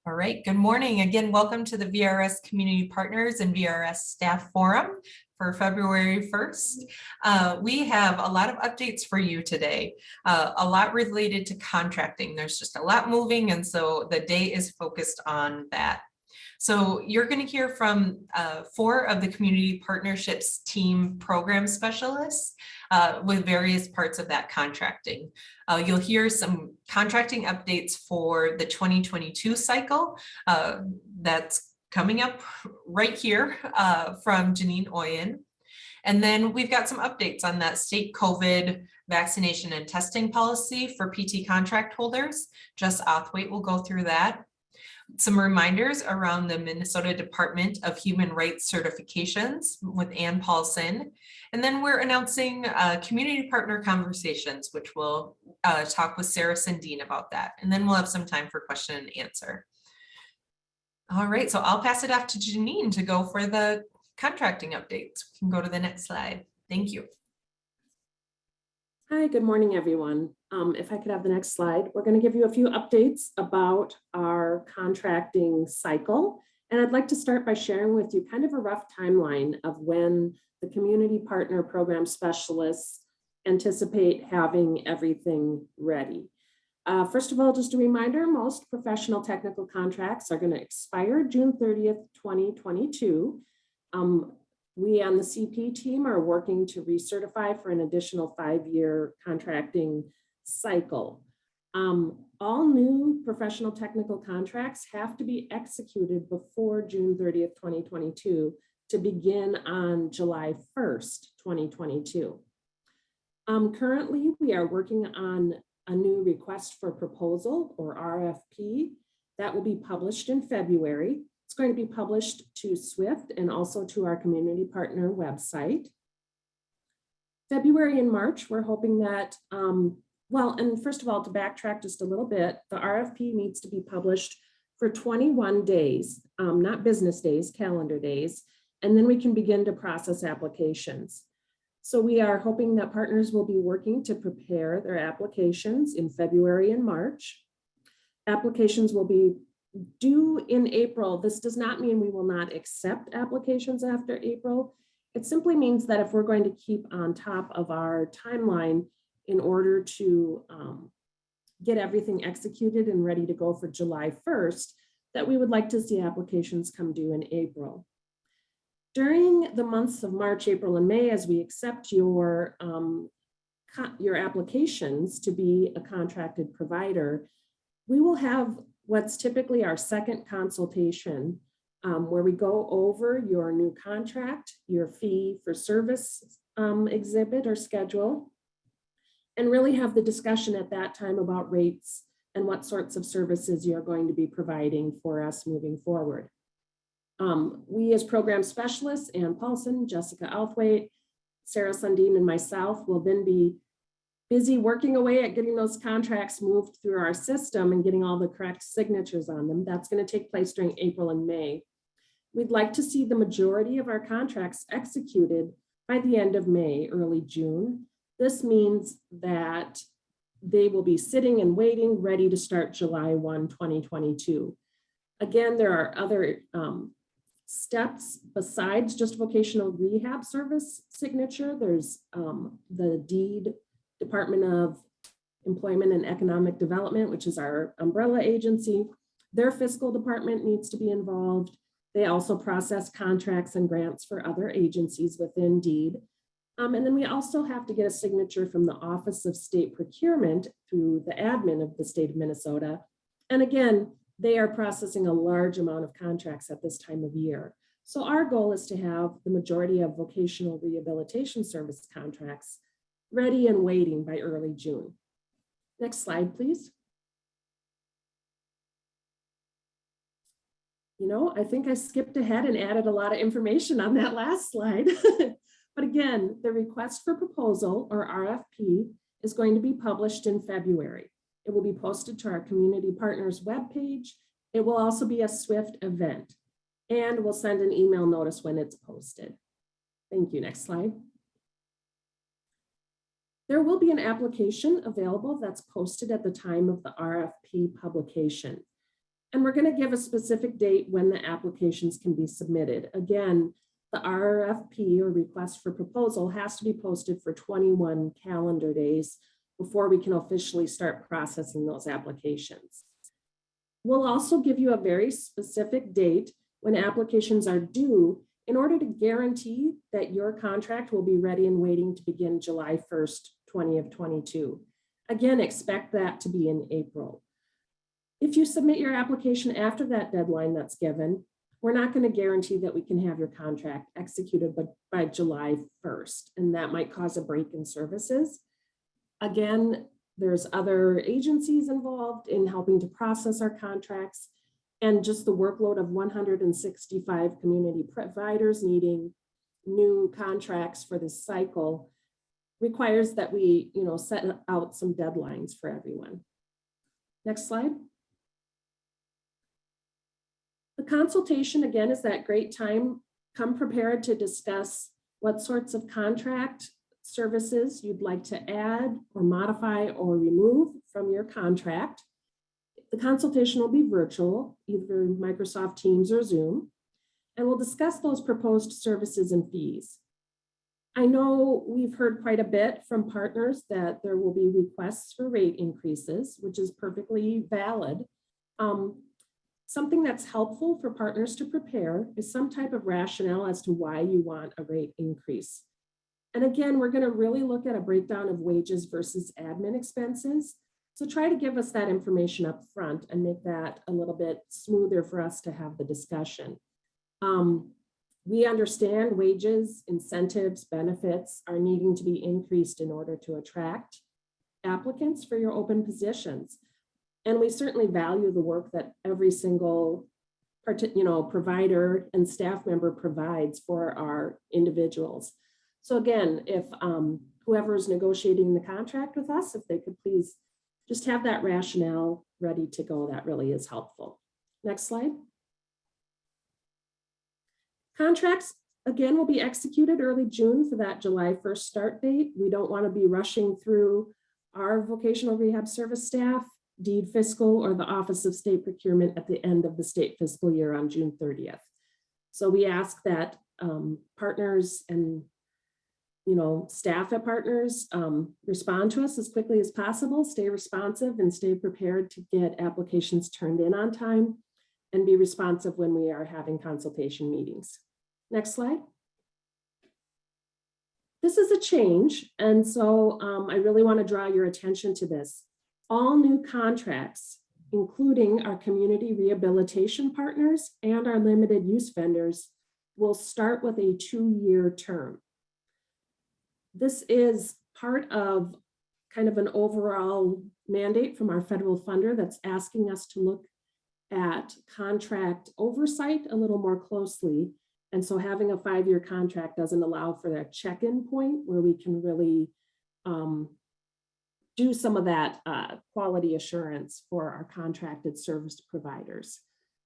All right, good morning. Again, welcome to the VRS Community Partners and VRS Staff Forum for February 1st. We have a lot of updates for you today, a lot related to contracting. There's just a lot moving, and so the day is focused on that. So you're going to hear from 4 of the community partnerships team program specialists with various parts of that contracting. You'll hear some contracting updates for the 2022 cycle that's coming up right here from Janine Oyen. And then we've got some updates on that state COVID vaccination and testing policy for PT contract holders. Jess Othwaite will go through that. Some reminders around the Minnesota Department of Human Rights certifications with Ann Paulson. And then we're announcing community partner conversations, which we'll talk with Sarah Sandine about that. And then we'll have some time for question and answer. All right, so I'll pass it off to Janine to go for the contracting updates. We can go to the next slide. Thank you. Hi, good morning, everyone. If I could have the next slide, we're going to give you a few updates about our contracting cycle. And I'd like to start by sharing with you kind of a rough timeline of when the community partner program specialists anticipate having everything ready. First of all, just a reminder, most professional technical contracts are going to expire June 30th, 2022. We on the CP team are working to recertify for an additional 5-year contracting cycle. All new professional technical contracts have to be executed before June 30th, 2022 to begin on July 1st, 2022. Currently, we are working on a new request for proposal or RFP that will be published in February. It's going to be published to SWIFT and also to our community partner website. February and March, we're hoping that, and first of all, to backtrack just a little bit, the RFP needs to be published for 21 days, not business days, calendar days, and then we can begin to process applications. So we are hoping that partners will be working to prepare their applications in February and March. Applications will be due in April. This does not mean we will not accept applications after April. It simply means that if we're going to keep on top of our timeline in order to get everything executed and ready to go for July 1st, that we would like to see applications come due in April. During the months of March, April, and May, as we accept your applications to be a contracted provider, we will have what's typically our second consultation, where we go over your new contract, your fee for service exhibit or schedule, and really have the discussion at that time about rates and what sorts of services you're going to be providing for us moving forward. We as program specialists, Ann Paulson, Jessica Althwaite, Sarah Sandine, and myself will then be busy working away at getting those contracts moved through our system and getting all the correct signatures on them. That's going to take place during April and May. We'd like to see the majority of our contracts executed by the end of May, early June. This means that they will be sitting and waiting, ready to start July 1, 2022. Again, there are other steps besides just vocational rehab service signature. There's the deed Department of Employment and Economic Development, which is our umbrella agency. Their fiscal department needs to be involved. They also process contracts and grants for other agencies within DEED. And then we also have to get a signature from the Office of State Procurement through the admin of the state of Minnesota. And again, they are processing a large amount of contracts at this time of year. So our goal is to have the majority of vocational rehabilitation service contracts ready and waiting by early June. Next slide, please. You know, I think I skipped ahead and added a lot of information on that last slide. But again, the request for proposal or RFP is going to be published in February. It will be posted to our community partners webpage. It will also be a SWIFT event, and we'll send an email notice when it's posted. Thank you. Next slide. There will be an application available that's posted at the time of the RFP publication. And we're going to give a specific date when the applications can be submitted. Again, the RFP or request for proposal has to be posted for 21 calendar days before we can officially start processing those applications. We'll also give you a very specific date when applications are due in order to guarantee that your contract will be ready and waiting to begin July 1st, 2022. Again, expect that to be in April. If you submit your application after that deadline that's given, we're not going to guarantee that we can have your contract executed by July 1st, and that might cause a break in services. Again, there's other agencies involved in helping to process our contracts, and just the workload of 165 community providers needing new contracts for this cycle requires that we, set out some deadlines for everyone. Next slide. The consultation, again, is that great time. Come prepared to discuss what sorts of contract services you'd like to add or modify or remove from your contract. The consultation will be virtual, either Microsoft Teams or Zoom, and we'll discuss those proposed services and fees. I know we've heard quite a bit from partners that there will be requests for rate increases, which is perfectly valid. Something that's helpful for partners to prepare is some type of rationale as to why you want a rate increase. And again, we're going to really look at a breakdown of wages versus admin expenses. So try to give us that information up front and make that a little bit smoother for us to have the discussion. We understand wages, incentives, benefits are needing to be increased in order to attract applicants for your open positions. And we certainly value the work that every single provider and staff member provides for our individuals. So again, if whoever is negotiating the contract with us, if they could please just have that rationale ready to go, that really is helpful. Next slide. Contracts, again, will be executed early June for that July 1st start date. We don't want to be rushing through our vocational rehab service staff, deed fiscal, or the Office of State Procurement at the end of the state fiscal year on June 30th. So we ask that partners and staff at partners respond to us as quickly as possible, stay responsive and stay prepared to get applications turned in on time and be responsive when we are having consultation meetings. Next slide. This is a change, and so I really want to draw your attention to this. All new contracts, including our community rehabilitation partners and our limited use vendors, will start with a 2-year term. This is part of kind of an overall mandate from our federal funder that's asking us to look at contract oversight a little more closely. And so having a 5-year contract doesn't allow for that check-in point where we can really do some of that quality assurance for our contracted service providers.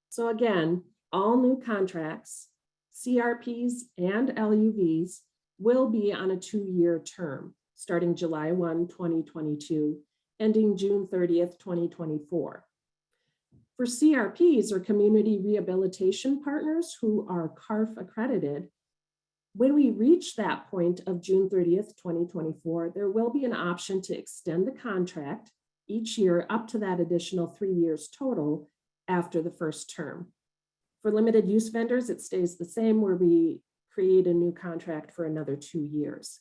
So again, all new contracts, CRPs and LUVs will be on a 2-year term, starting July 1, 2022, ending June 30th, 2024. For CRPs or community rehabilitation partners who are CarF accredited, when we reach that point of June 30th, 2024, there will be an option to extend the contract each year up to that additional 3 years total after the first term. For limited use vendors, it stays the same where we create a new contract for another 2 years.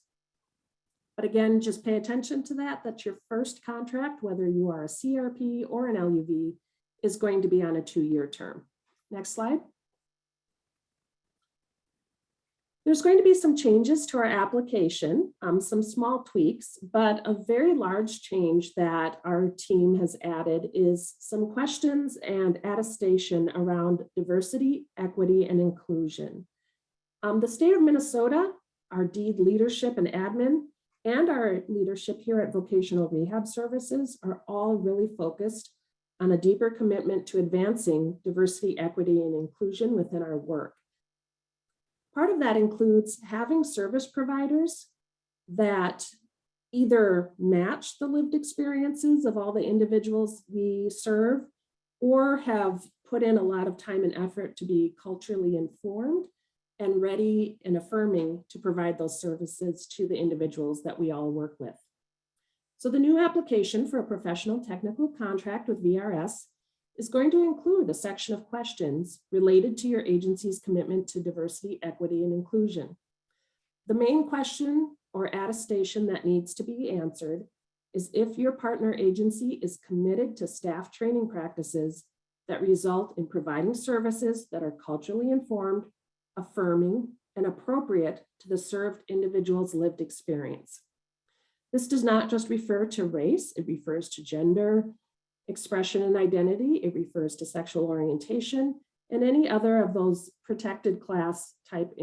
But again, just pay attention to that. That's your first contract, whether you are a CRP or an LUV, is going to be on a 2-year term. Next slide. There's going to be some changes to our application, some small tweaks, but a very large change that our team has added is some questions and attestation around diversity, equity, and inclusion. The state of Minnesota, our deed leadership and admin, and our leadership here at Vocational Rehab Services are all really focused on a deeper commitment to advancing diversity, equity, and inclusion within our work. Part of that includes having service providers that either match the lived experiences of all the individuals we serve or have put in a lot of time and effort to be culturally informed and ready and affirming to provide those services to the individuals that we all work with. So the new application for a professional technical contract with VRS is going to include a section of questions related to your agency's commitment to diversity, equity, and inclusion. The main question or attestation that needs to be answered is if your partner agency is committed to staff training practices that result in providing services that are culturally informed, affirming, and appropriate to the served individual's lived experience. This does not just refer to race, it refers to gender, expression and identity, it refers to sexual orientation, and any other of those protected class type,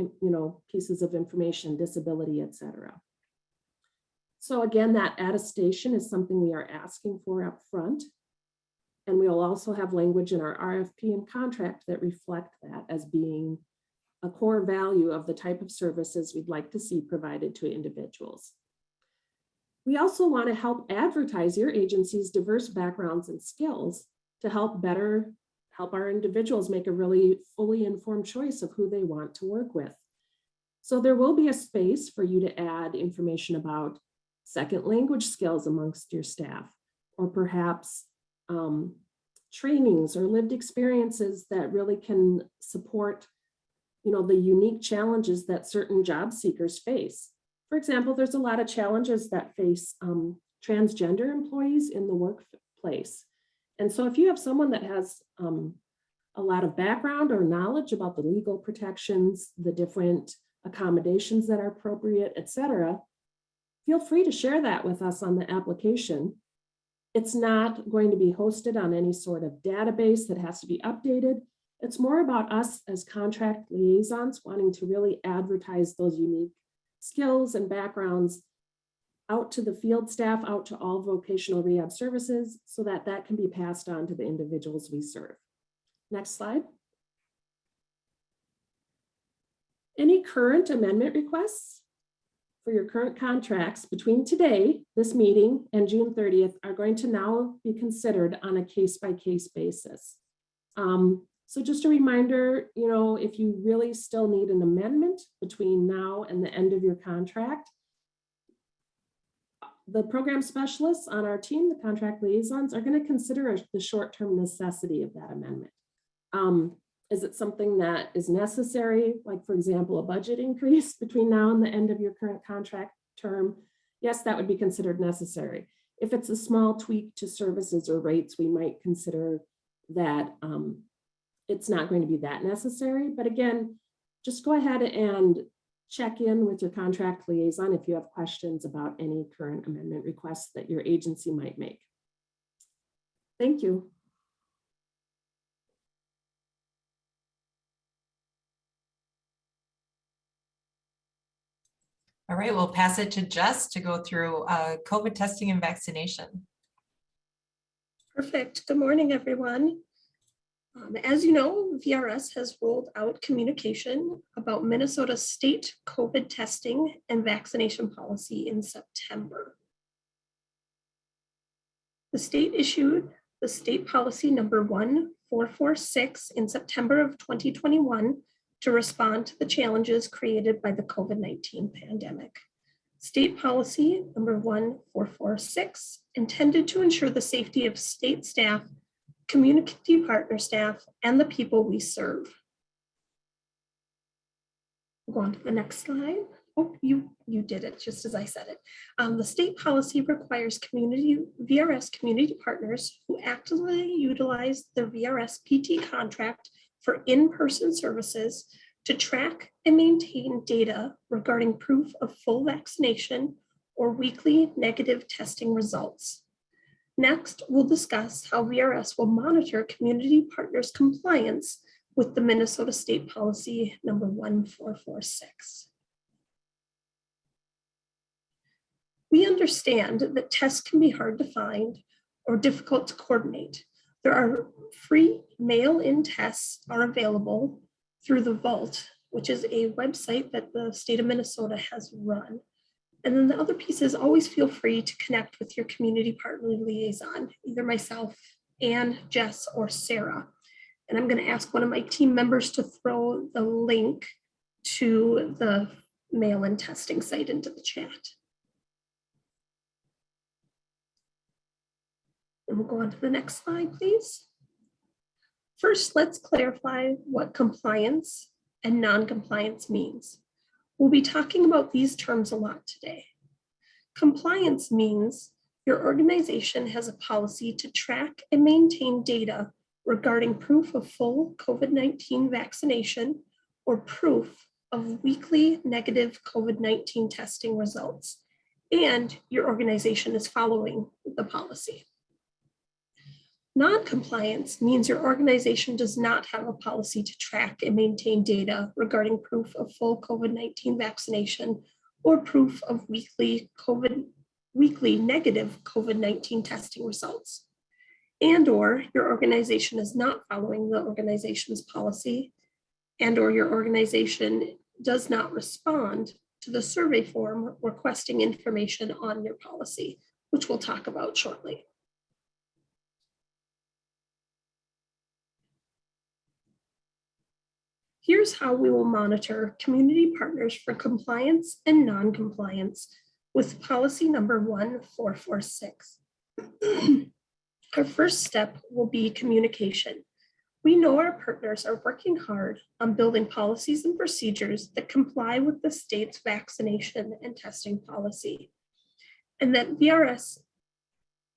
pieces of information, disability, etc. So again, that attestation is something we are asking for up front. And we'll also have language in our RFP and contract that reflect that as being a core value of the type of services we'd like to see provided to individuals. We also want to help advertise your agency's diverse backgrounds and skills to help our individuals make a really fully informed choice of who they want to work with. So there will be a space for you to add information about second language skills amongst your staff, or perhaps trainings or lived experiences that really can support, the unique challenges that certain job seekers face. For example, there's a lot of challenges that face transgender employees in the workplace. And so if you have someone that has a lot of background or knowledge about the legal protections, the different accommodations that are appropriate, et cetera, feel free to share that with us on the application. It's not going to be hosted on any sort of database that has to be updated. It's more about us as contract liaisons wanting to really advertise those unique skills and backgrounds out to the field staff, out to all vocational rehab services, so that that can be passed on to the individuals we serve. Next slide. Any current amendment requests for your current contracts between today, this meeting, and June 30th are going to now be considered on a case-by-case basis. So just a reminder, if you really still need an amendment between now and the end of your contract, the program specialists on our team, the contract liaisons, are going to consider the short-term necessity of that amendment. Is it something that is necessary, like for example, a budget increase between now and the end of your current contract term? Yes, that would be considered necessary. If it's a small tweak to services or rates, we might consider that it's not going to be that necessary. But again, just go ahead and check in with your contract liaison if you have questions about any current amendment requests that your agency might make. Thank you. All right, we'll pass it to Jess to go through COVID testing and vaccination. Perfect. Good morning, everyone. As you know, VRS has rolled out communication about Minnesota's state COVID testing and vaccination policy in September. The state issued the state policy number 1446 in September of 2021 to respond to the challenges created by the COVID-19 pandemic. State policy number 1446 intended to ensure the safety of state staff, community partner staff, and the people we serve. We'll go on to the next slide. Oh, you did it just as I said it. The state policy requires VRS community partners who actively utilize the VRS PT contract for in-person services to track and maintain data regarding proof of full vaccination or weekly negative testing results. Next, we'll discuss how VRS will monitor community partners' compliance with the Minnesota State Policy number 1446. We understand that tests can be hard to find or difficult to coordinate. There are free mail-in tests are available through the Vault, which is a website that the state of Minnesota has run. And then the other piece is always feel free to connect with your community partner liaison, either myself, Ann, Jess, or Sarah. And I'm going to ask one of my team members to throw the link to the MailIn testing site into the chat. And we'll go on to the next slide, please. First, let's clarify what compliance and non-compliance means. We'll be talking about these terms a lot today. Compliance means your organization has a policy to track and maintain data regarding proof of full COVID-19 vaccination or proof of weekly negative COVID-19 testing results, and your organization is following the policy. Non-compliance means your organization does not have a policy to track and maintain data regarding proof of full COVID-19 vaccination or proof of weekly negative COVID-19 testing results, and/or your organization is not following the organization's policy, and/or your organization does not respond to the survey form requesting information on your policy, which we'll talk about shortly. Here's how we will monitor community partners for compliance and non-compliance with policy number 1446. Our first step will be communication. We know our partners are working hard on building policies and procedures that comply with the state's vaccination and testing policy, and that VRS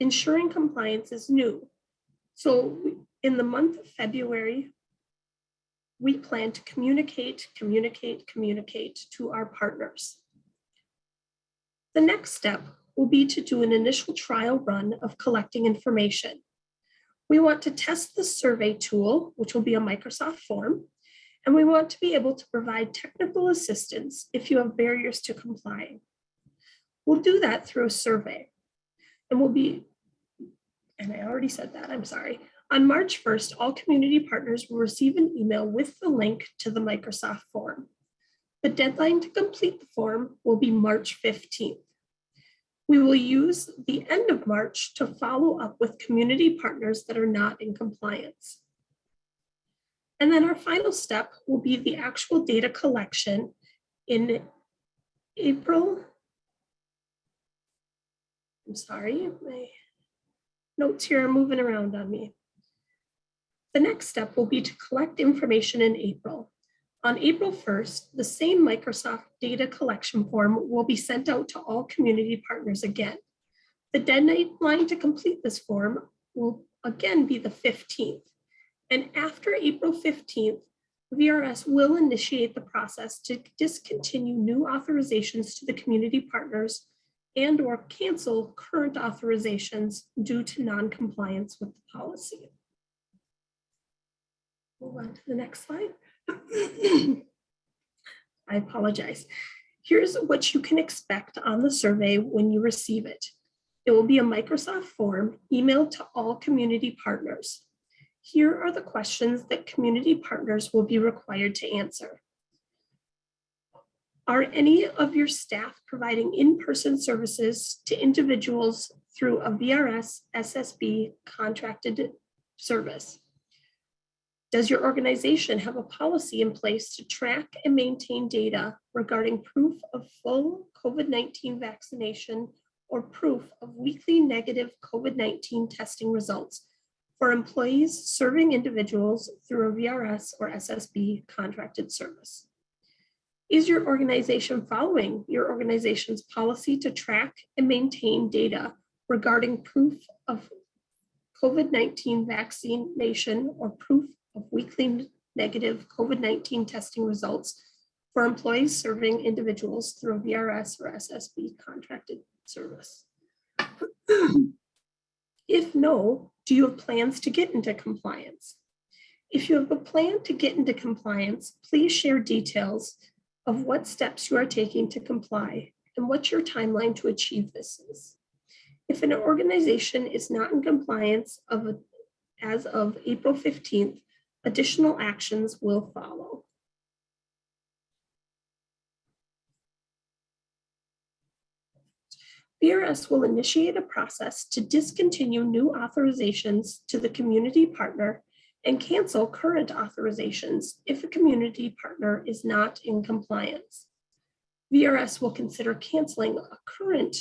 ensuring compliance is new. So in the month of February, we plan to communicate to our partners. The next step will be to do an initial trial run of collecting information. We want to test the survey tool, which will be a Microsoft form, and we want to be able to provide technical assistance if you have barriers to complying. We'll do that through a survey, and I already said that, I'm sorry. On March 1st, all community partners will receive an email with the link to the Microsoft form. The deadline to complete the form will be March 15th. We will use the end of March to follow up with community partners that are not in compliance. And then our final step will be the actual data collection in April. I'm sorry, my notes here are moving around on me. The next step will be to collect information in April. On April 1st, the same Microsoft data collection form will be sent out to all community partners again. The deadline to complete this form will again be the 15th. And after April 15th, VRS will initiate the process to discontinue new authorizations to the community partners and/or cancel current authorizations due to non-compliance with the policy. Move on to the next slide. I apologize. Here's what you can expect on the survey when you receive it. It will be a Microsoft form emailed to all community partners. Here are the questions that community partners will be required to answer. Are any of your staff providing in-person services to individuals through a VRS SSB contracted service? Does your organization have a policy in place to track and maintain data regarding proof of full COVID-19 vaccination or proof of weekly negative COVID-19 testing results for employees serving individuals through a VRS or SSB contracted service? Is your organization following your organization's policy to track and maintain data regarding proof of COVID-19 vaccination or proof of weekly negative COVID-19 testing results for employees serving individuals through a VRS or SSB contracted service? If no, do you have plans to get into compliance? If you have a plan to get into compliance, please share details of what steps you are taking to comply and what your timeline to achieve this is. If an organization is not in compliance as of April 15th, additional actions will follow. VRS will initiate a process to discontinue new authorizations to the community partner and cancel current authorizations if a community partner is not in compliance. VRS will consider canceling a current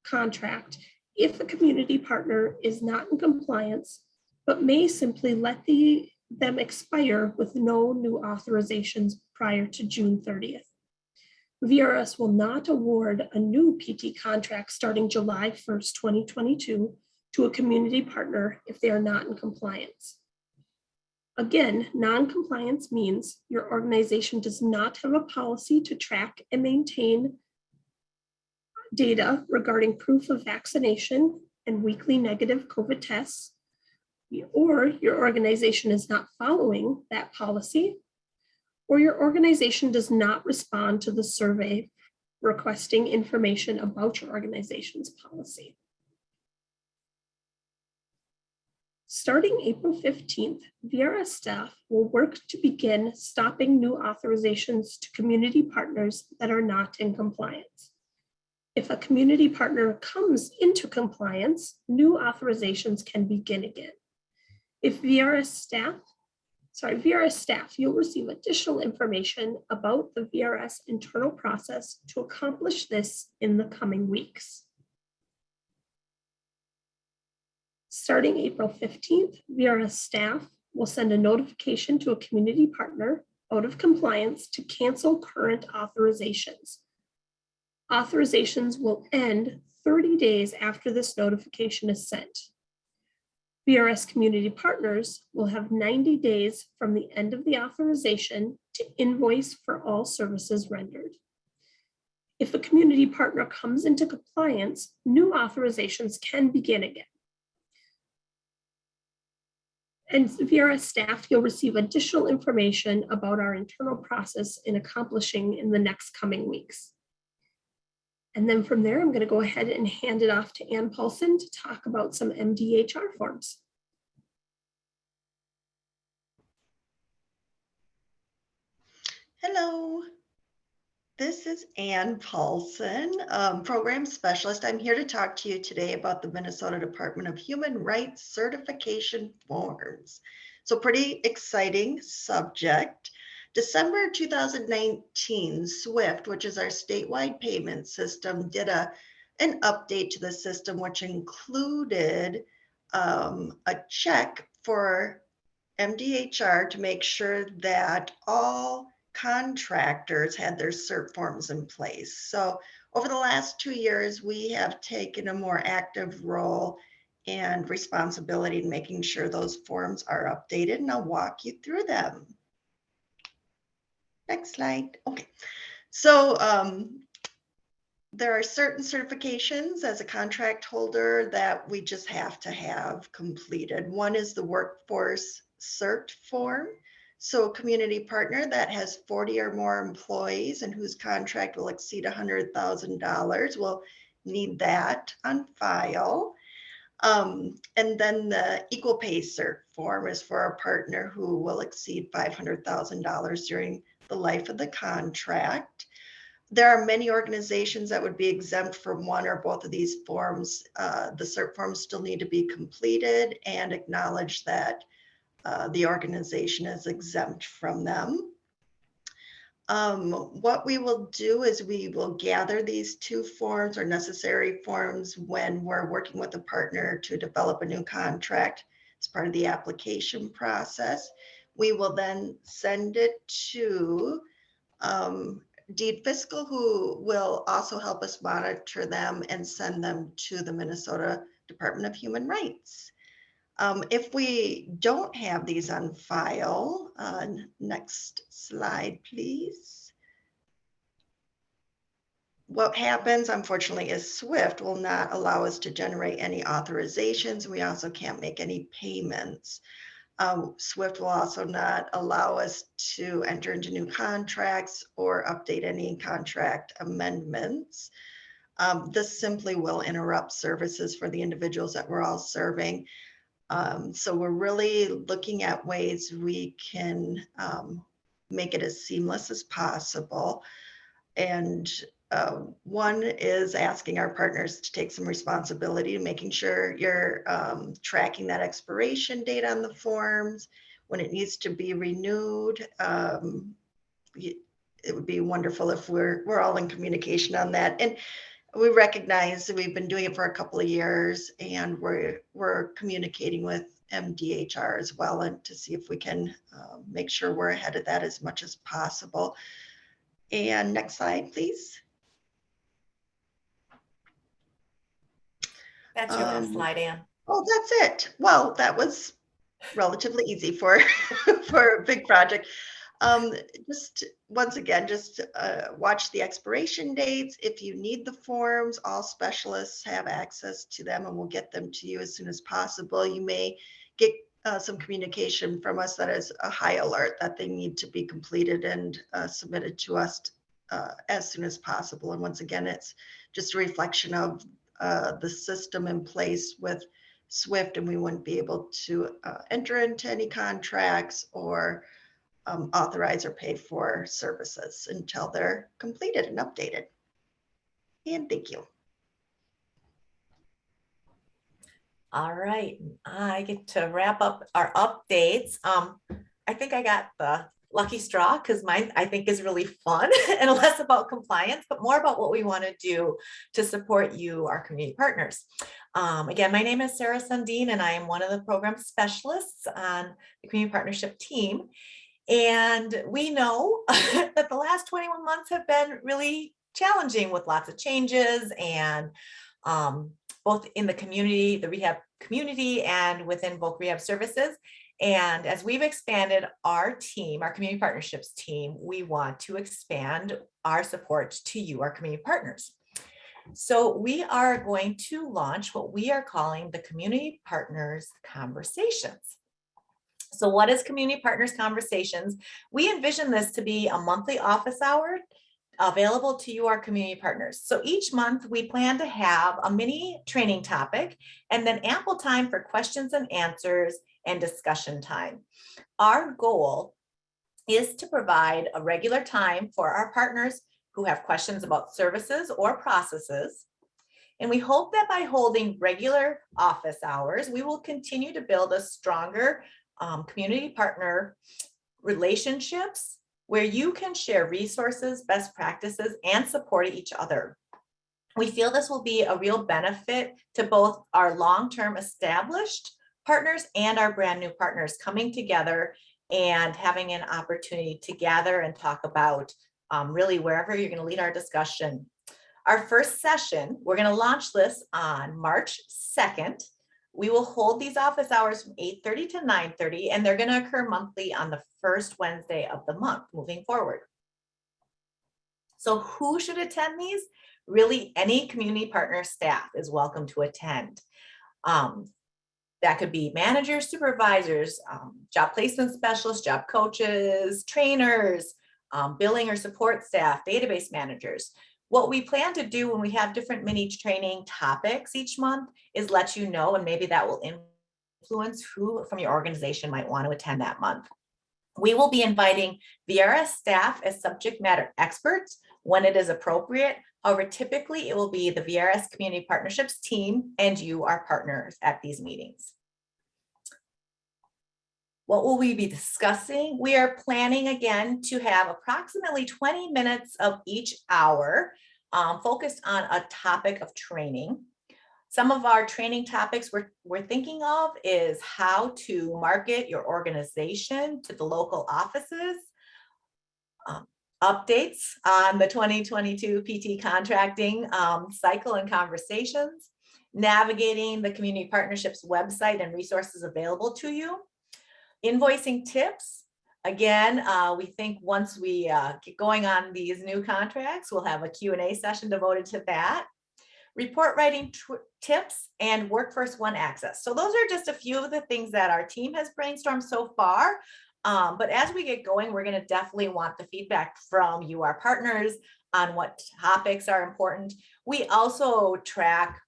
contract if a community partner is not in compliance, but may simply let them expire with no new authorizations prior to June 30th. VRS will not award a new PT contract starting July 1st, 2022 to a community partner if they are not in compliance. Again, non-compliance means your organization does not have a policy to track and maintain data regarding proof of vaccination and weekly negative COVID tests, or your organization is not following that policy, or your organization does not respond to the survey requesting information about your organization's policy. Starting April 15th, VRS staff will work to begin stopping new authorizations to community partners that are not in compliance. If a community partner comes into compliance, new authorizations can begin again. If VRS staff, you'll receive additional information about the VRS internal process to accomplish this in the coming weeks. Starting April 15th, VRS staff will send a notification to a community partner out of compliance to cancel current authorizations. Authorizations will end 30 days after this notification is sent. VRS community partners will have 90 days from the end of the authorization to invoice for all services rendered. If a community partner comes into compliance, new authorizations can begin again. And VRS staff, you'll receive additional information about our internal process in accomplishing in the next coming weeks. And then from there, I'm going to go ahead and hand it off to Ann Paulson to talk about some MDHR forms. Hello, this is Ann Paulson, Program Specialist. I'm here to talk to you today about the Minnesota Department of Human Rights certification forms. So pretty exciting subject. December 2019, SWIFT, which is our statewide payment system, did an update to the system, which included a check for MDHR to make sure that all contractors had their cert forms in place. So over the last 2 years, we have taken a more active role and responsibility in making sure those forms are updated, and I'll walk you through them. Next slide. Okay, so there are certain certifications as a contract holder that we just have to have completed. One is the workforce cert form. So a community partner that has 40 or more employees and whose contract will exceed $100,000 will need that on file. And then the equal pay cert form is for a partner who will exceed $500,000 during the life of the contract. There are many organizations that would be exempt from one or both of these forms. The cert forms still need to be completed and acknowledge that the organization is exempt from them. What we will do is we will gather these two forms or necessary forms when we're working with a partner to develop a new contract as part of the application process. We will then send it to Deed Fiscal, who will also help us monitor them and send them to the Minnesota Department of Human Rights. If we don't have these on file, next slide, please. What happens, unfortunately, is SWIFT will not allow us to generate any authorizations. We also can't make any payments. SWIFT will also not allow us to enter into new contracts or update any contract amendments. This simply will interrupt services for the individuals that we're all serving. So we're really looking at ways we can make it as seamless as possible. And one is asking our partners to take some responsibility, making sure you're tracking that expiration date on the forms. when it needs to be renewed. It would be wonderful if we're all in communication on that. And we recognize that we've been doing it for a couple of years, and we're communicating with MDHR as well, and to see if we can make sure we're ahead of that as much as possible. And next slide, please. That's your last slide, Ann. Oh, that's it. Well, that was relatively easy for for a big project. Just once again, just watch the expiration dates. If you need the forms, all specialists have access to them, and we'll get them to you as soon as possible. You may get some communication from us that is a high alert that they need to be completed and submitted to us as soon as possible. And once again, it's just a reflection of the system in place with SWIFT, and we wouldn't be able to enter into any contracts or authorize or pay for services until they're completed and updated. And thank you. All right, I get to wrap up our updates. I think I got the lucky straw because mine I think is really fun and less about compliance, but more about what we want to do to support you, our community partners. Again, my name is Sarah Sundin, and I am one of the program specialists on the community partnership team. And we know that the last 21 months have been really challenging with lots of changes, and both in the community, the rehab community, and within Voc Rehab Services. And as we've expanded our team, our community partnerships team, we want to expand our support to you, our community partners. So we are going to launch what we are calling the Community Partners Conversations. So what is Community Partners Conversations? We envision this to be a monthly office hour available to you, our community partners. So each month we plan to have a mini training topic and then ample time for questions and answers and discussion time. Our goal is to provide a regular time for our partners who have questions about services or processes. And we hope that by holding regular office hours, we will continue to build a stronger community partner relationships where you can share resources, best practices, and support each other. We feel this will be a real benefit to both our long-term established partners and our brand new partners coming together and having an opportunity to gather and talk about really wherever you're going to lead our discussion. Our first session, we're going to launch this on March 2nd. We will hold these office hours from 8:30 to 9:30, and they're going to occur monthly on the first Wednesday of the month moving forward. So who should attend these? Really, any community partner staff is welcome to attend. That could be managers, supervisors, job placement specialists, job coaches, trainers, billing or support staff, database managers. What we plan to do when we have different mini training topics each month is let you know, and maybe that will influence who from your organization might want to attend that month. We will be inviting VRS staff as subject matter experts when it is appropriate. However, typically it will be the VRS Community Partnerships team and you, our partners, at these meetings. What will we be discussing? We are planning again to have approximately 20 minutes of each hour focused on a topic of training. Some of our training topics we're thinking of is how to market your organization to the local offices, updates on the 2022 PT contracting cycle and conversations, navigating the community partnerships website and resources available to you, invoicing tips. Again, we think once we get going on these new contracts, we'll have a Q&A session devoted to that. Report writing tips and Workforce One access. So those are just a few of the things that our team has brainstormed so far. But as we get going, we're going to definitely want the feedback from you, our partners, on what topics are important. We also track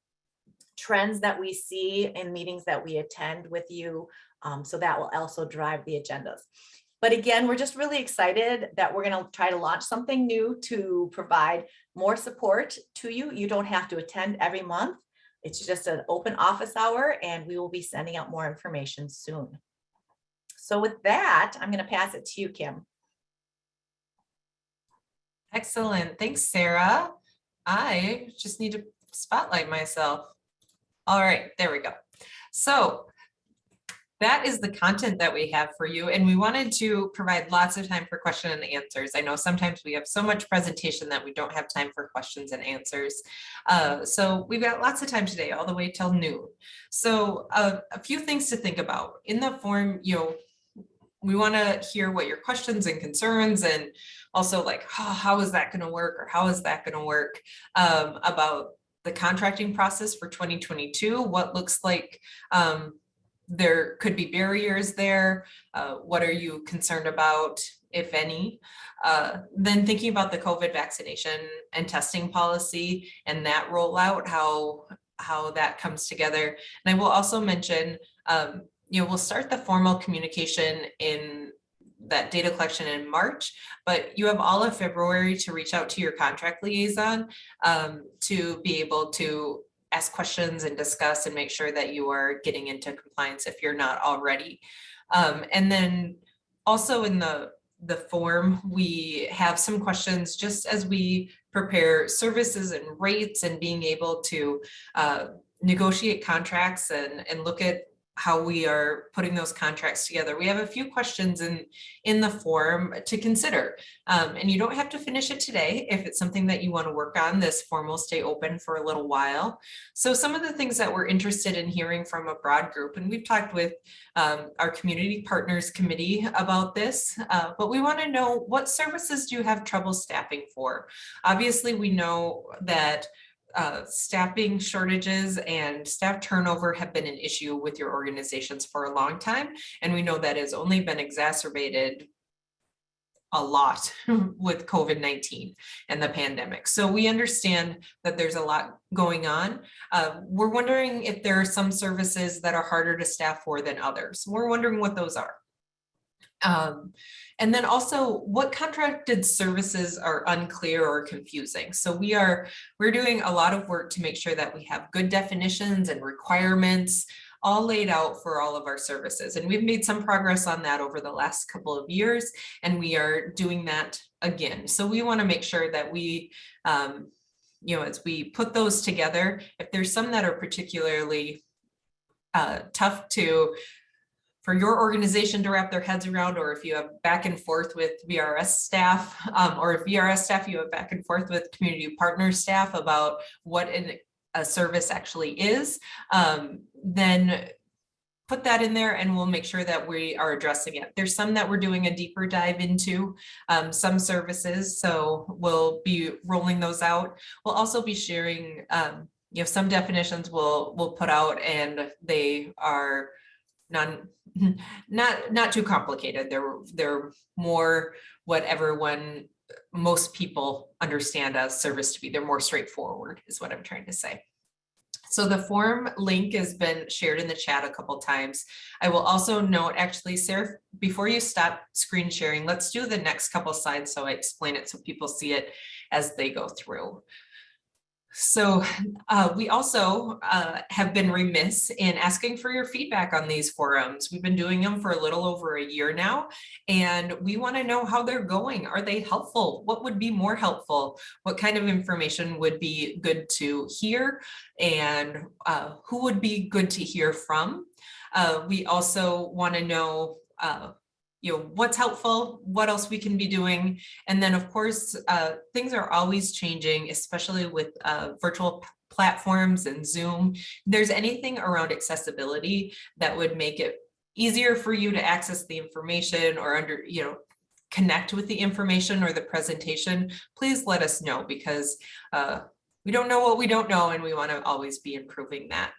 trends that we see in meetings that we attend with you. So that will also drive the agendas. But again, we're just really excited that we're going to try to launch something new to provide more support to you. You don't have to attend every month. It's just an open office hour, and we will be sending out more information soon. So with that, I'm going to pass it to you, Kim. Excellent. Thanks, Sarah. I just need to spotlight myself. All right, there we go. So that is the content that we have for you, and we wanted to provide lots of time for question and answers. I know sometimes we have so much presentation that we don't have time for questions and answers. So we've got lots of time today, all the way till noon. So a few things to think about. In the form, we want to hear what your questions and concerns, and also like, how is that going to work, or how is that going to work, about the contracting process for 2022, what looks like there could be barriers there. What are you concerned about, if any? Then thinking about the COVID vaccination and testing policy and that rollout, how that comes together. And I will also mention, we'll start the formal communication in that data collection in March, but you have all of February to reach out to your contract liaison to be able to ask questions and discuss and make sure that you are getting into compliance if you're not already. And then also in the form, we have some questions just as we prepare services and rates and being able to negotiate contracts and look at how we are putting those contracts together. We have a few questions in the form to consider. And you don't have to finish it today. If it's something that you want to work on, this form will stay open for a little while. So some of the things that we're interested in hearing from a broad group, and we've talked with our community partners committee about this, but we want to know, what services do you have trouble staffing for? Obviously, we know that staffing shortages and staff turnover have been an issue with your organizations for a long time. And we know that has only been exacerbated a lot with COVID-19 and the pandemic. So we understand that there's a lot going on. We're wondering if there are some services that are harder to staff for than others. We're wondering what those are. And then also, what contracted services are unclear or confusing? So we're doing a lot of work to make sure that we have good definitions and requirements all laid out for all of our services. And we've made some progress on that over the last couple of years, and we are doing that again. So we want to make sure that we, as we put those together, if there's some that are particularly tough for your organization to wrap their heads around, or if you have back and forth with VRS staff, or if VRS staff, you have back and forth with community partner staff about what a service actually is, then put that in there and we'll make sure that we are addressing it. There's some that we're doing a deeper dive into, some services, so we'll be rolling those out. We'll also be sharing, some definitions we'll put out, and they are not too complicated. They're more what most people understand as service to be. They're more straightforward, is what I'm trying to say. So the form link has been shared in the chat a couple times. I will also note, actually, Sarah, before you stop screen sharing, let's do the next couple slides so I explain it so people see it as they go through. So we also have been remiss in asking for your feedback on these forums. We've been doing them for a little over a year now, and we want to know how they're going. Are they helpful? What would be more helpful? What kind of information would be good to hear, and who would be good to hear from? We also want to know what's helpful, what else we can be doing. And then of course, things are always changing, especially with virtual platforms and Zoom. If there's anything around accessibility that would make it easier for you to access the information or connect with the information or the presentation, please let us know, because we don't know what we don't know, and we want to always be improving that.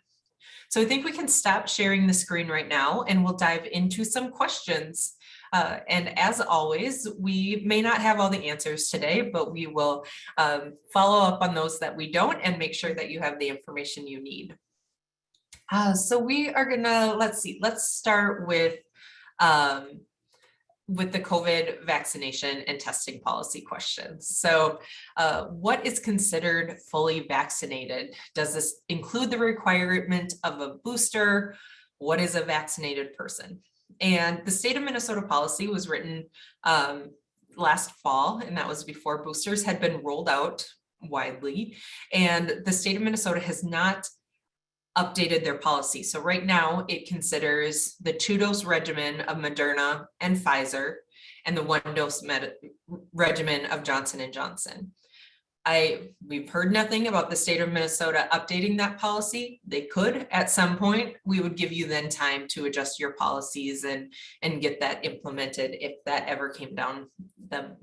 So I think we can stop sharing the screen right now and we'll dive into some questions. And as always, we may not have all the answers today, but we will follow up on those that we don't and make sure that you have the information you need. So we are gonna, let's start with the COVID vaccination and testing policy questions. So what is considered fully vaccinated? Does this include the requirement of a booster? What is a vaccinated person? And the state of Minnesota policy was written last fall, and that was before boosters had been rolled out widely. And the state of Minnesota has not updated their policy. So right now it considers the 2-dose regimen of Moderna and Pfizer and the 1-dose regimen of Johnson & Johnson. We've heard nothing about the state of Minnesota updating that policy. They could at some point. We would give you then time to adjust your policies and get that implemented if that ever came down the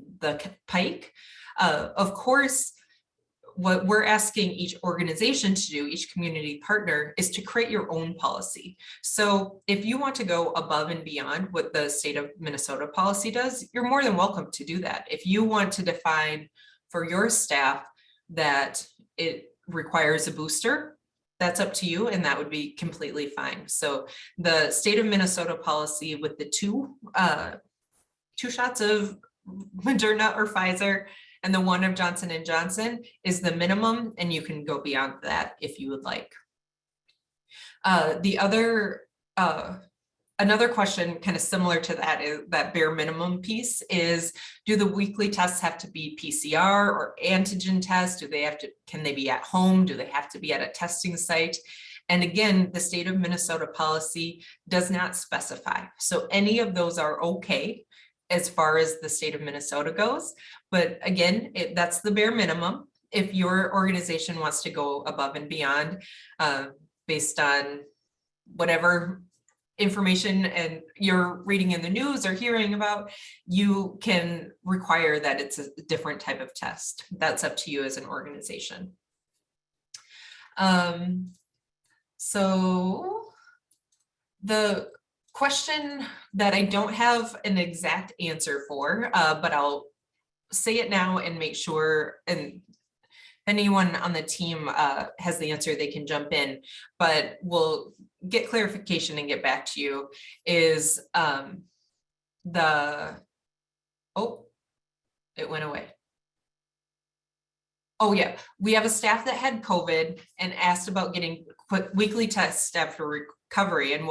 pike. Of course, what we're asking each organization to do, each community partner, is to create your own policy. So if you want to go above and beyond what the state of Minnesota policy does, you're more than welcome to do that. If you want to define for your staff that it requires a booster, that's up to you, and that would be completely fine. So the state of Minnesota policy with the two shots of Moderna or Pfizer and the 1 of Johnson & Johnson is the minimum, and you can go beyond that if you would like. Another question kind of similar to that is that bare minimum piece is, do the weekly tests have to be PCR or antigen tests? Can they be at home? Do they have to be at a testing site? And again, the state of Minnesota policy does not specify. So any of those are okay as far as the state of Minnesota goes. But again, that's the bare minimum. If your organization wants to go above and beyond based on whatever information and you're reading in the news or hearing about, you can require that it's a different type of test. That's up to you as an organization. So the question that I don't have an exact answer for, but I'll say it now and make sure, and anyone on the team has the answer, they can jump in, but we'll get clarification and get back to you, is it went away. Oh yeah, we have a staff that had COVID and asked about getting quick weekly tests after recovery, and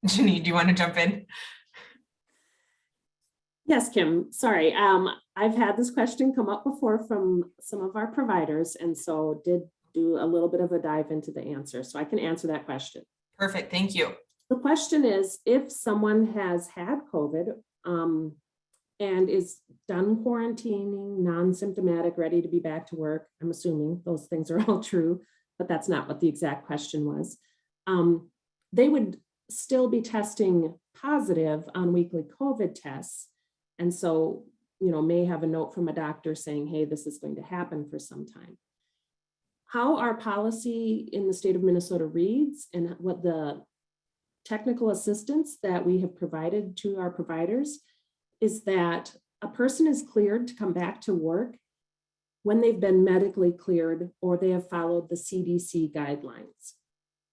Janine, do you want to jump in? Yes, Kim, sorry. I've had this question come up before from some of our providers, and so did do a little bit of a dive into the answer. So I can answer that question. Perfect, thank you. The question is, if someone has had COVID and is done quarantining, non-symptomatic, ready to be back to work, I'm assuming those things are all true, but that's not what the exact question was. They would still be testing positive on weekly COVID tests. And so, may have a note from a doctor saying, hey, this is going to happen for some time. How our policy in the state of Minnesota reads and what the technical assistance that we have provided to our providers is that a person is cleared to come back to work when they've been medically cleared or they have followed the CDC guidelines.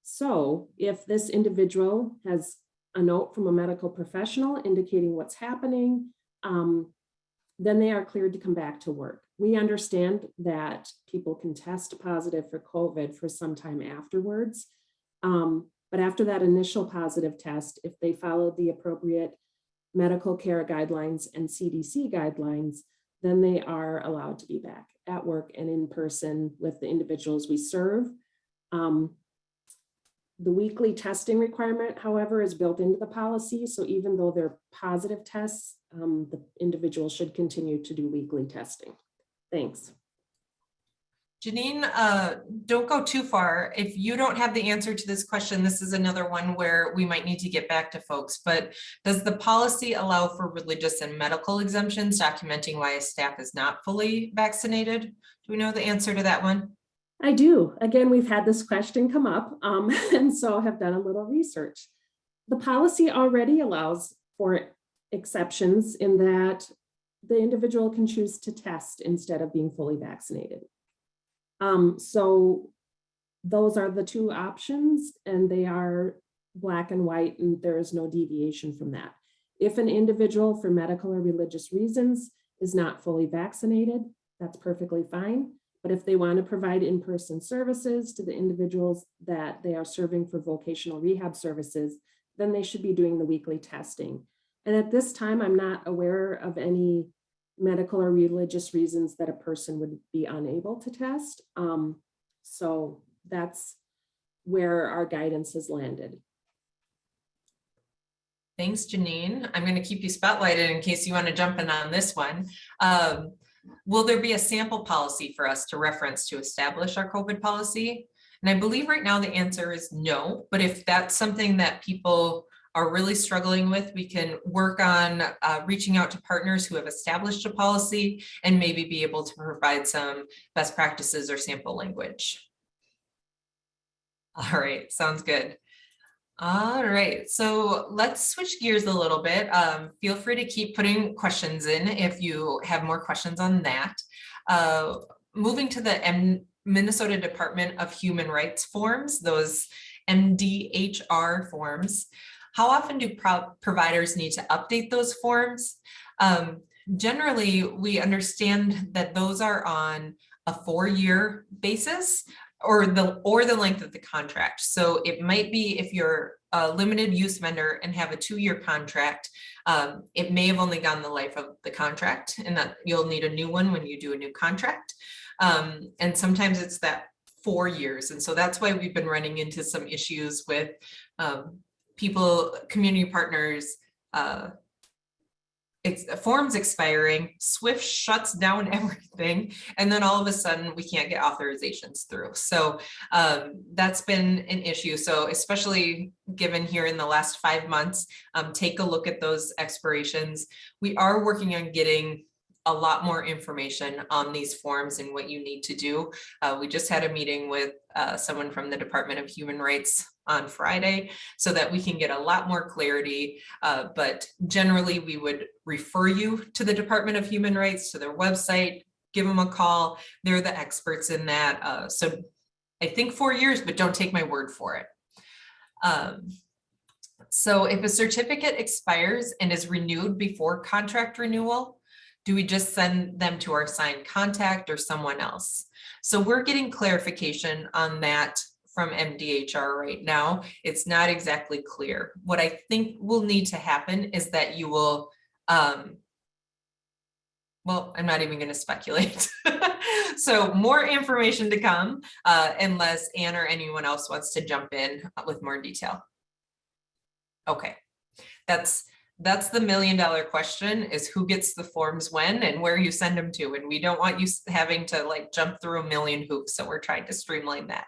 So if this individual has a note from a medical professional indicating what's happening, then they are cleared to come back to work. We understand that people can test positive for COVID for some time afterwards. But after that initial positive test, if they followed the appropriate medical care guidelines and CDC guidelines, then they are allowed to be back at work and in person with the individuals we serve. The weekly testing requirement, however, is built into the policy. So even though they're positive tests, the individual should continue to do weekly testing. Thanks. Janine, don't go too far. If you don't have the answer to this question, this is another one where we might need to get back to folks, but does the policy allow for religious and medical exemptions documenting why a staff is not fully vaccinated? Do we know the answer to that one? I do. Again, we've had this question come up, and so have done a little research. The policy already allows for exceptions in that the individual can choose to test instead of being fully vaccinated. So those are the two options, and they are black and white, and there is no deviation from that. If an individual for medical or religious reasons is not fully vaccinated, that's perfectly fine. But if they want to provide in-person services to the individuals that they are serving for vocational rehab services, then they should be doing the weekly testing. And at this time, I'm not aware of any medical or religious reasons that a person would be unable to test. So that's where our guidance has landed. Thanks, Janine. I'm going to keep you spotlighted in case you want to jump in on this one. Will there be a sample policy for us to reference to establish our COVID policy? And I believe right now the answer is no, but if that's something that people are really struggling with, we can work on reaching out to partners who have established a policy and maybe be able to provide some best practices or sample language. All right, sounds good. All right, so let's switch gears a little bit. Feel free to keep putting questions in if you have more questions on that. Moving to the Minnesota Department of Human Rights forms, those MDHR forms. How often do providers need to update those forms? Generally, we understand that those are on a 4-year basis, or the length of the contract. So it might be if you're a limited use vendor and have a 2-year contract, it may have only gone the life of the contract, and that you'll need a new one when you do a new contract. And sometimes it's that 4 years. And so that's why we've been running into some issues with people, community partners, forms expiring, Swift shuts down everything, and then all of a sudden we can't get authorizations through. So that's been an issue. So especially given here in the last 5 months, take a look at those expirations. We are working on getting a lot more information on these forms and what you need to do. We just had a meeting with someone from the Department of Human Rights on Friday so that we can get a lot more clarity. But generally, we would refer you to the Department of Human Rights, to their website, give them a call. They're the experts in that. So I think 4 years, but don't take my word for it. So if a certificate expires and is renewed before contract renewal, do we just send them to our assigned contact or someone else? So we're getting clarification on that from MDHR right now. It's not exactly clear. What I think will need to happen is that you will, well, I'm not even going to speculate. So more information to come, unless Anne or anyone else wants to jump in with more detail. Okay, that's the $1 million question, is who gets the forms when and where you send them to. And we don't want you having to like jump through a million hoops. So we're trying to streamline that.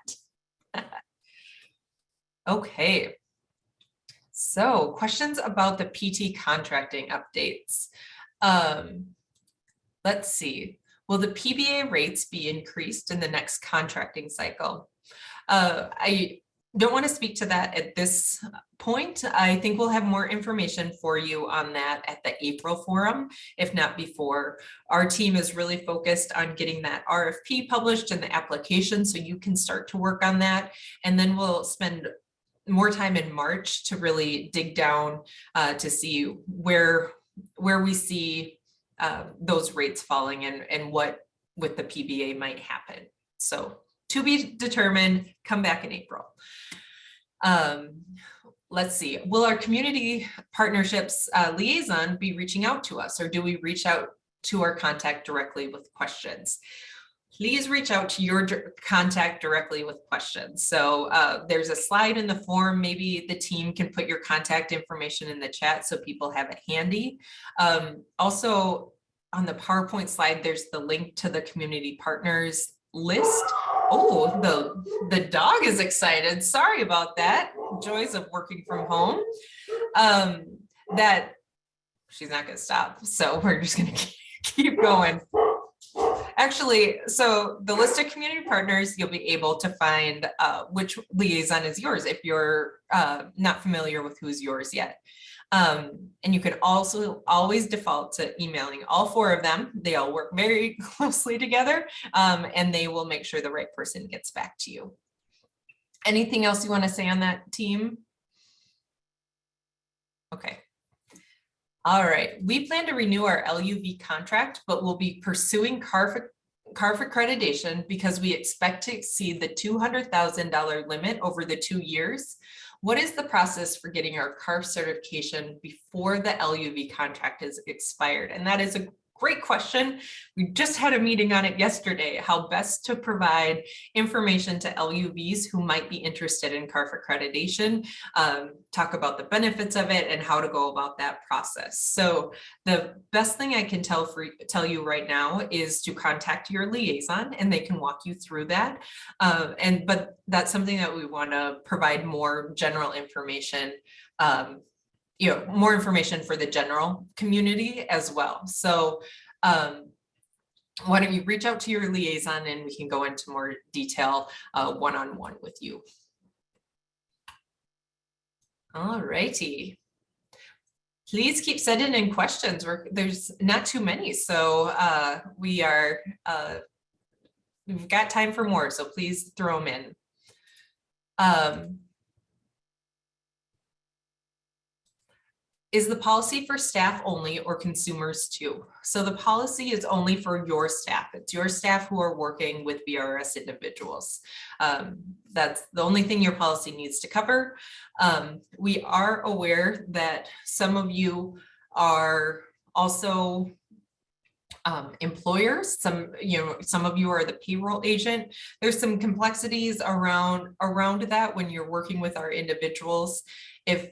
Okay. So questions about the PT contracting updates. Let's see. Will the PBA rates be increased in the next contracting cycle? I don't want to speak to that at this point. I think we'll have more information for you on that at the April forum, if not before. Our team is really focused on getting that RFP published and the application so you can start to work on that. And then we'll spend more time in March to really dig down to see where we see those rates falling and what with the PBA might happen. So to be determined, come back in April. Let's see, will our community partnerships liaison be reaching out to us, or do we reach out to our contact directly with questions? Please reach out to your contact directly with questions. So there's a slide in the form. Maybe the team can put your contact information in the chat so people have it handy. Also on the PowerPoint slide, there's the link to the community partners list. Oh, the dog is excited. Sorry about that. Joys of working from home. That she's not going to stop. So we're just going to keep going. Actually, so the list of community partners, you'll be able to find which liaison is yours if you're not familiar with who's yours yet. And you can also always default to emailing all 4 of them. They all work very closely together, and they will make sure the right person gets back to you. Anything else you want to say on that, team? Okay. All right, we plan to renew our LUV contract, but we'll be pursuing CarF Accreditation because we expect to exceed the $200,000 limit over the 2 years. what is the process for getting our CarF certification before the LUV contract is expired? And that is a great question. We just had a meeting on it yesterday, how best to provide information to LUVs who might be interested in CarF accreditation, talk about the benefits of it and how to go about that process. So the best thing I can tell you right now is to contact your liaison and they can walk you through that. But that's something that we want to provide more general information, more information for the general community as well. So why don't you reach out to your liaison and we can go into more detail one-on-one with you. All righty. Please keep sending in questions. There's not too many, so we've got time for more, so please throw them in. Is the policy for staff only or consumers too? So the policy is only for your staff. It's your staff who are working with VRS individuals. That's the only thing your policy needs to cover. We are aware that some of you are also employers. Some of you are the payroll agent. There's some complexities around that when you're working with our individuals. If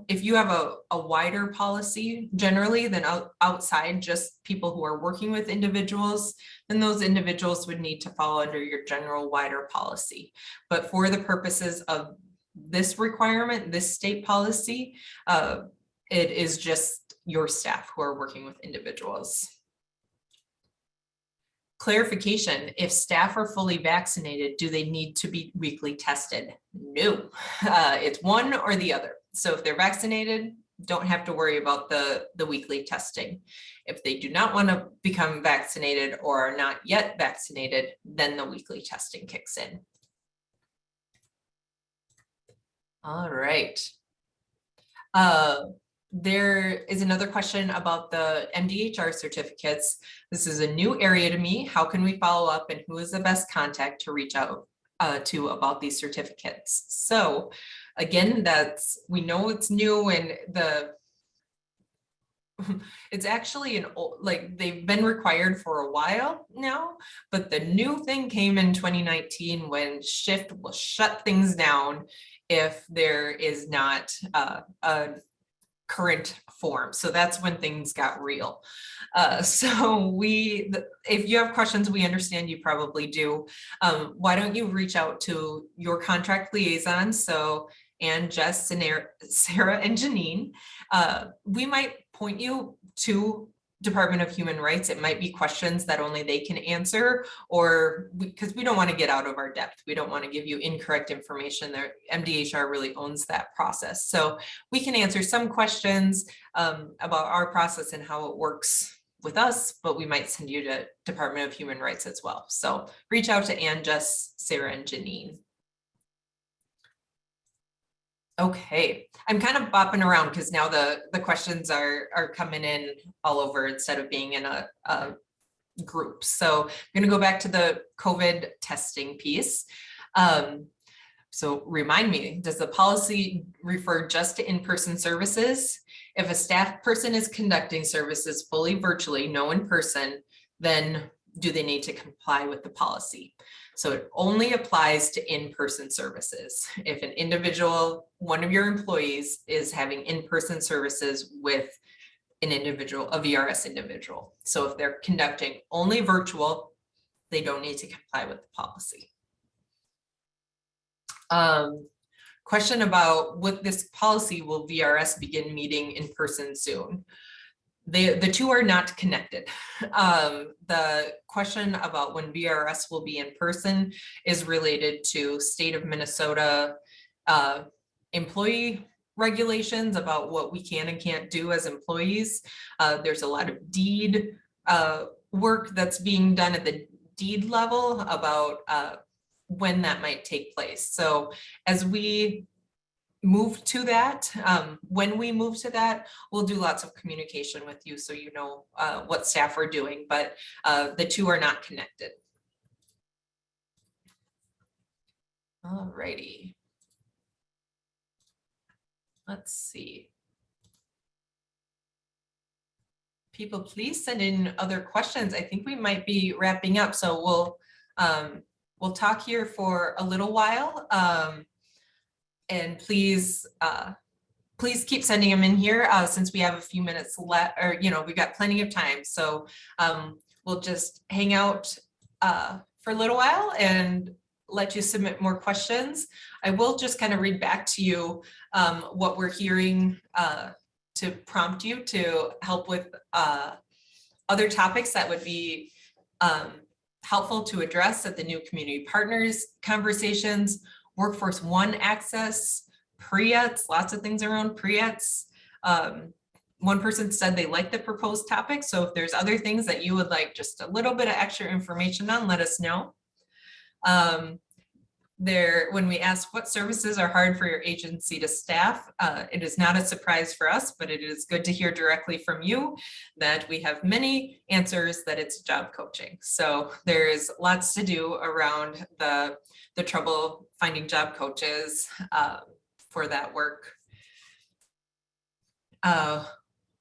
if you have a wider policy generally than outside just people who are working with individuals, then those individuals would need to fall under your general wider policy. But for the purposes of this requirement, this state policy, it is just your staff who are working with individuals. Clarification, if staff are fully vaccinated, do they need to be weekly tested? No, it's one or the other. So if they're vaccinated, don't have to worry about the weekly testing. If they do not want to become vaccinated or are not yet vaccinated, then the weekly testing kicks in. All right. There is another question about the MDHR certificates. This is a new area to me. How can we follow up and who is the best contact to reach out to about these certificates? So again, we know it's new and it's actually they've been required for a while now, but the new thing came in 2019 when Shift will shut things down if there is not a current form. So that's when things got real. So if you have questions, we understand you probably do. Why don't you reach out to your contract liaison? So Ann, Jess, Sarah, and Janine. We might point you to Department of Human Rights. It might be questions that only they can answer, or because we don't want to get out of our depth. We don't want to give you incorrect information. There, MDHR really owns that process. So we can answer some questions about our process and how it works with us, but we might send you to Department of Human Rights as well. So reach out to Ann, Jess, Sarah, and Janine. Okay, I'm kind of bopping around because now the questions are coming in all over instead of being in a group. So I'm going to go back to the COVID testing piece. So remind me, does the policy refer just to in-person services? If a staff person is conducting services fully virtually, no in person, then do they need to comply with the policy? So it only applies to in-person services. If an individual, one of your employees is having in-person services with an individual, a VRS individual. So if they're conducting only virtual, they don't need to comply with the policy. Question about with this policy, will VRS begin meeting in person soon? The two are not connected. The question about when VRS will be in person is related to state of Minnesota employee regulations about what we can and can't do as employees. There's a lot of deed work that's being done at the deed level about when that might take place. So as we move to that, when we move to that, we'll do lots of communication with you so you know what staff are doing, but the two are not connected. All righty. let's see. People, please send in other questions. I think we might be wrapping up, so we'll talk here for a little while. And please keep sending them in here since we have a few minutes left, or we've got plenty of time. So we'll just hang out for a little while and let you submit more questions. I will just kind of read back to you what we're hearing to prompt you to help with other topics that would be helpful to address at the new community partners conversations, Workforce One access, pre-ETs, lots of things around pre-ETs. One person said they like the proposed topic, so if there's other things that you would like just a little bit of extra information on, let us know. When we ask what services are hard for your agency to staff, it is not a surprise for us, but it is good to hear directly from you that we have many answers that it's job coaching. So there is lots to do around the trouble finding job coaches for that work.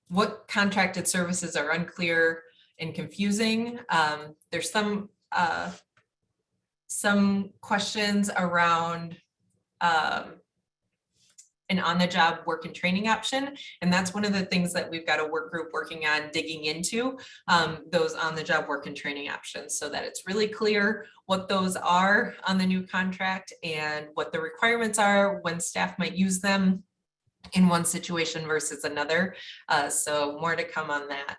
What contracted services are unclear and confusing? There's some questions around an on-the-job work and training option. And that's one of the things that we've got a work group working on digging into, those on-the-job work and training options, so that it's really clear what those are on the new contract and what the requirements are when staff might use them in one situation versus another. So more to come on that.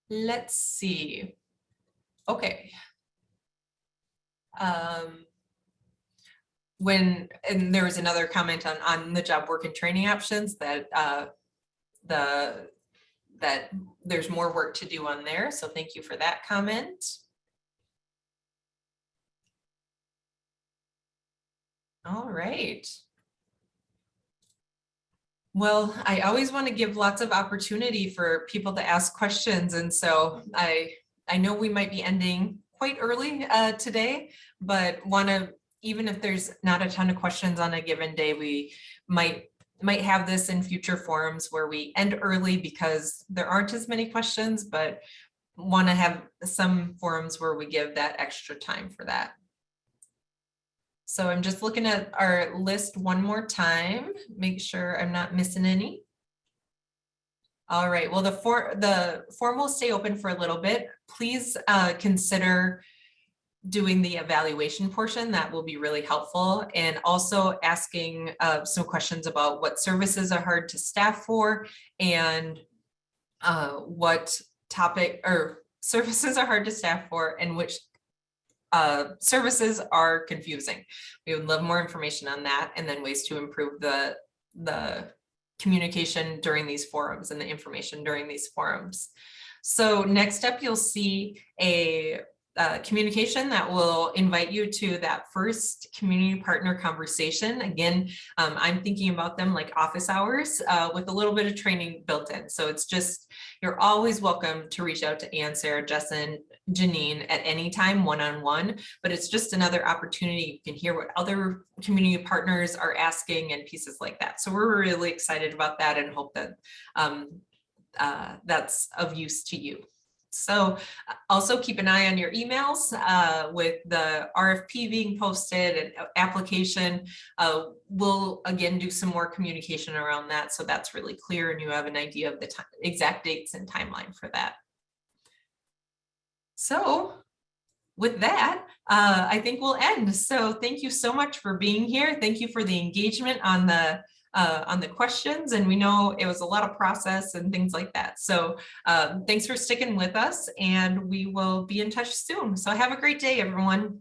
Let's see. Okay. And there was another comment on the job work and training options that that there's more work to do on there. So thank you for that comment. All right. Well, I always want to give lots of opportunity for people to ask questions. And so I know we might be ending quite early today, but even if there's not a ton of questions on a given day, we might have this in future forums where we end early because there aren't as many questions, but want to have some forums where we give that extra time for that. So I'm just looking at our list one more time, make sure I'm not missing any. All right, well, the form will stay open for a little bit. Please consider doing the evaluation portion. That will be really helpful. And also asking some questions about what services are hard to staff for and what topic or services are hard to staff for and which services are confusing. We would love more information on that, and then ways to improve the communication during these forums and the information during these forums. So next up, you'll see a communication that will invite you to that first community partner conversation. Again, I'm thinking about them like office hours with a little bit of training built in. So it's just, you're always welcome to reach out to Ann, Sarah, Jess, and Janine at any time one-on-one, but it's just another opportunity. You can hear what other community partners are asking and pieces like that. So we're really excited about that and hope that that's of use to you. So also keep an eye on your emails with the RFP being posted and application. We'll again do some more communication around that, so that's really clear and you have an idea of the exact dates and timeline for that. So with that, I think we'll end. So thank you so much for being here. Thank you for the engagement on the questions, and we know it was a lot of process and things like that. So thanks for sticking with us, and we will be in touch soon. So have a great day, everyone.